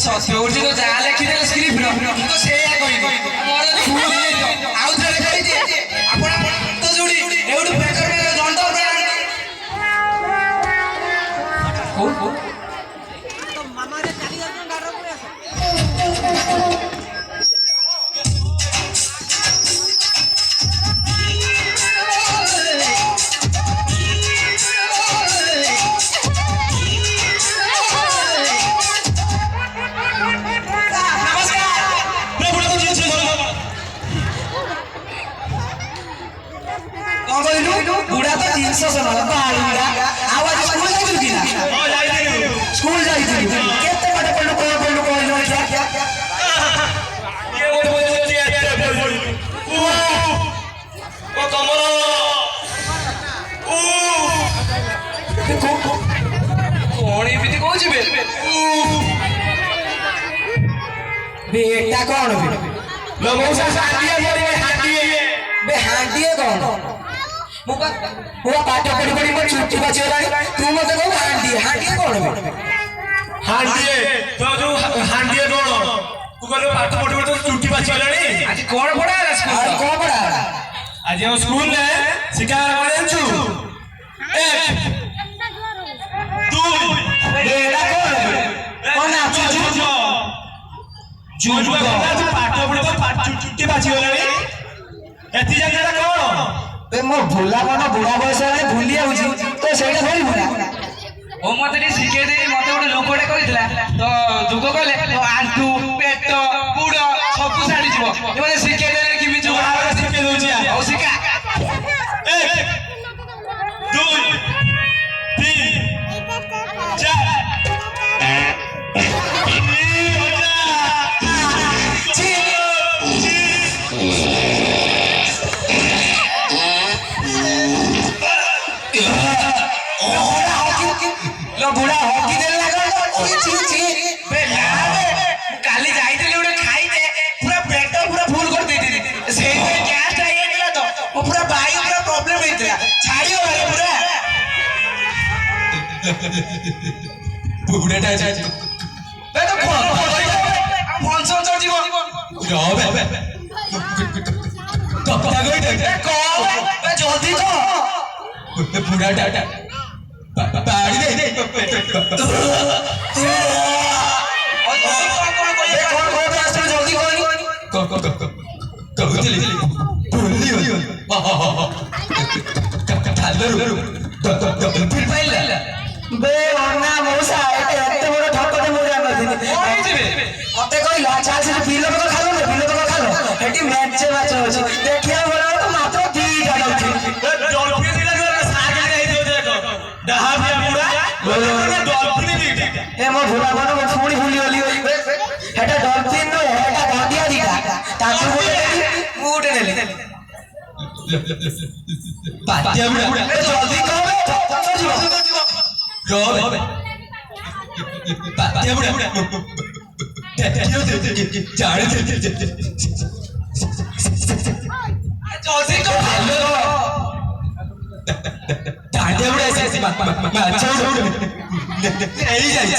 सत्य हूँ तो जहाँ लिखिदे स्क्रिप्ट तो से आउ थे तो जोड़ी एवढी पेपर दंड बुढ़ा तो 300 से वाला आवाज स्कूल जाई थी ना हां जाई थी स्कूल जाई थी केते बड़े पढ़लो क्या क्या ये बोल ओ कमरा कोणी भी को जिबे बेटा कौन लो मौसा हांडिए बे हांडिए कौन मुका पाठ पढ़ी पढ़ी मत छुट्टी बचे रही तू मत को हांडिए कौन हांडिए तो जो हांडिए कौन तू कहलो पाठ पढ़ी पढ़ी तो छुट्टी बचे रही आज कौन पढ़ा स्कूल कौन पढ़ा आज हम स्कूल में सिखा रहे छु एक दो बेटा कौन नाचो जो पाठ पढ़ी तो छुट्टी बचे रही एति जगह कौन बे मो भूला कोन बुढ़ा बयस रे भूली आउची तो सेटा थोड़ी भूला ओ मते रे सिखे दे मते गोटे लोकटे कहितला तो दुगो कहले तो आंटू पेट बुड़ सब साड़ी जीवो ए मते सिखे दे किमि जो सिखे दोची आ सिखा 1 2 3 4 बुढ़ा हॉकी देन लागो छी छी बे ना बे काली जाईते उडे खाई दे पूरा पेट पूरा फुल कर देती से गैस आई गेला तो वो पूरा बाई पूरा प्रॉब्लम होइतला छाड़ियो रे पूरा बुढ़ाटा जा बे तो फोन चल जीव रो बे कपड़ा गई दे को बे जल्दी तो बुढ़ाटा पाड़ी दे कौन रास्ते में जल्दी कहूली फिर पाइल बे अन्ना मौसा एते बड़ ठकते मु जान नथि मते कहला अच्छा से बिलो तो खालो ना बिलो तो खालो एटी मैच अछि देखिया बोला तो मात्र 2 टा अछि डॉल्फिन दिला साग ले दे देखो डहा भी पूरा डॉल्फिन ए मो भूला बनो फुणी फुली वाली हेटा डॉल्फिन नो हेटा गांडिया दिखा ताकू बोले उठ नेली पाटिया बुड़ा ए जल्दी कहो रो बे पाटिया बुड़ा टेटियो दे चाड़े दे जल्दी कहो हेलो डांडिया बुड़ा ऐसे अच्छा एई जाई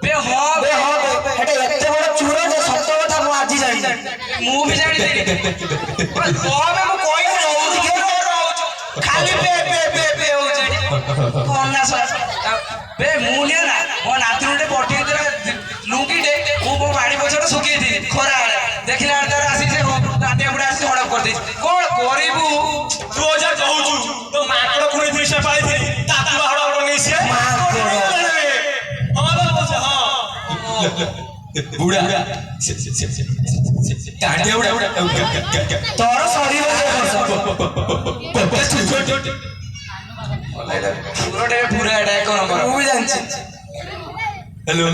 बे हो हेटा एते बड़ चूरो जे सत्य कथा मु आजी जानि मु भी जानि दे पर हो बे मु कोइ रहू के रहू खाली बे हो जानि कोन ना बे मु ने ना ओ नातुंडे पठी दे लुंगी दे मु बाड़ी पछड़ सुकी थी खरा देखिला तार आसी से डांडिया बुड़ा आसी हड़प कर दे कोन करिबू तू जा कहू तो माकड़ खुणी दिसे पाई थी ताकू हड़प नहीं से ବୁଢା ଟାଣିଆ ବୁଢା ତୋର ସରିବ ପୁରା ଏଟା ଏକ ନମ୍ବର ମୁଁ ବି ଜାଣିଛି ହ୍ୟାଲୋ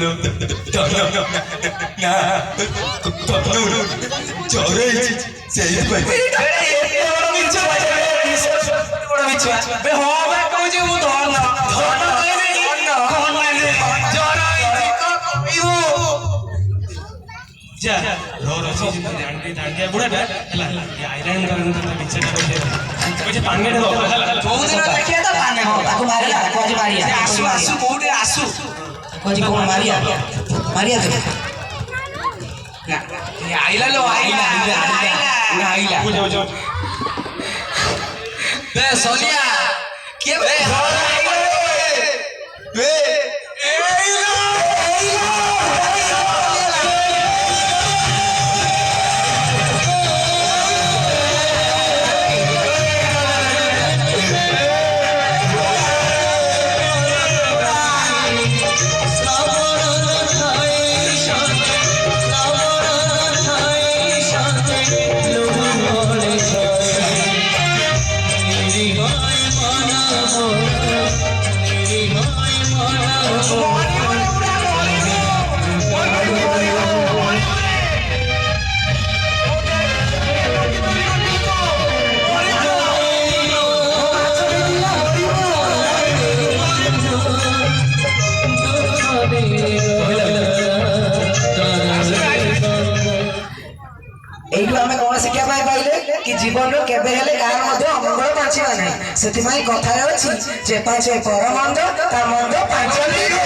ସେଇଥିପାଇଁ सोनिया कि जीवन केबे हेले कार मध्य अमंगल बाँचवा नहीं से कथा अच्छी जे पाँच पर मंद ता मंद पाँच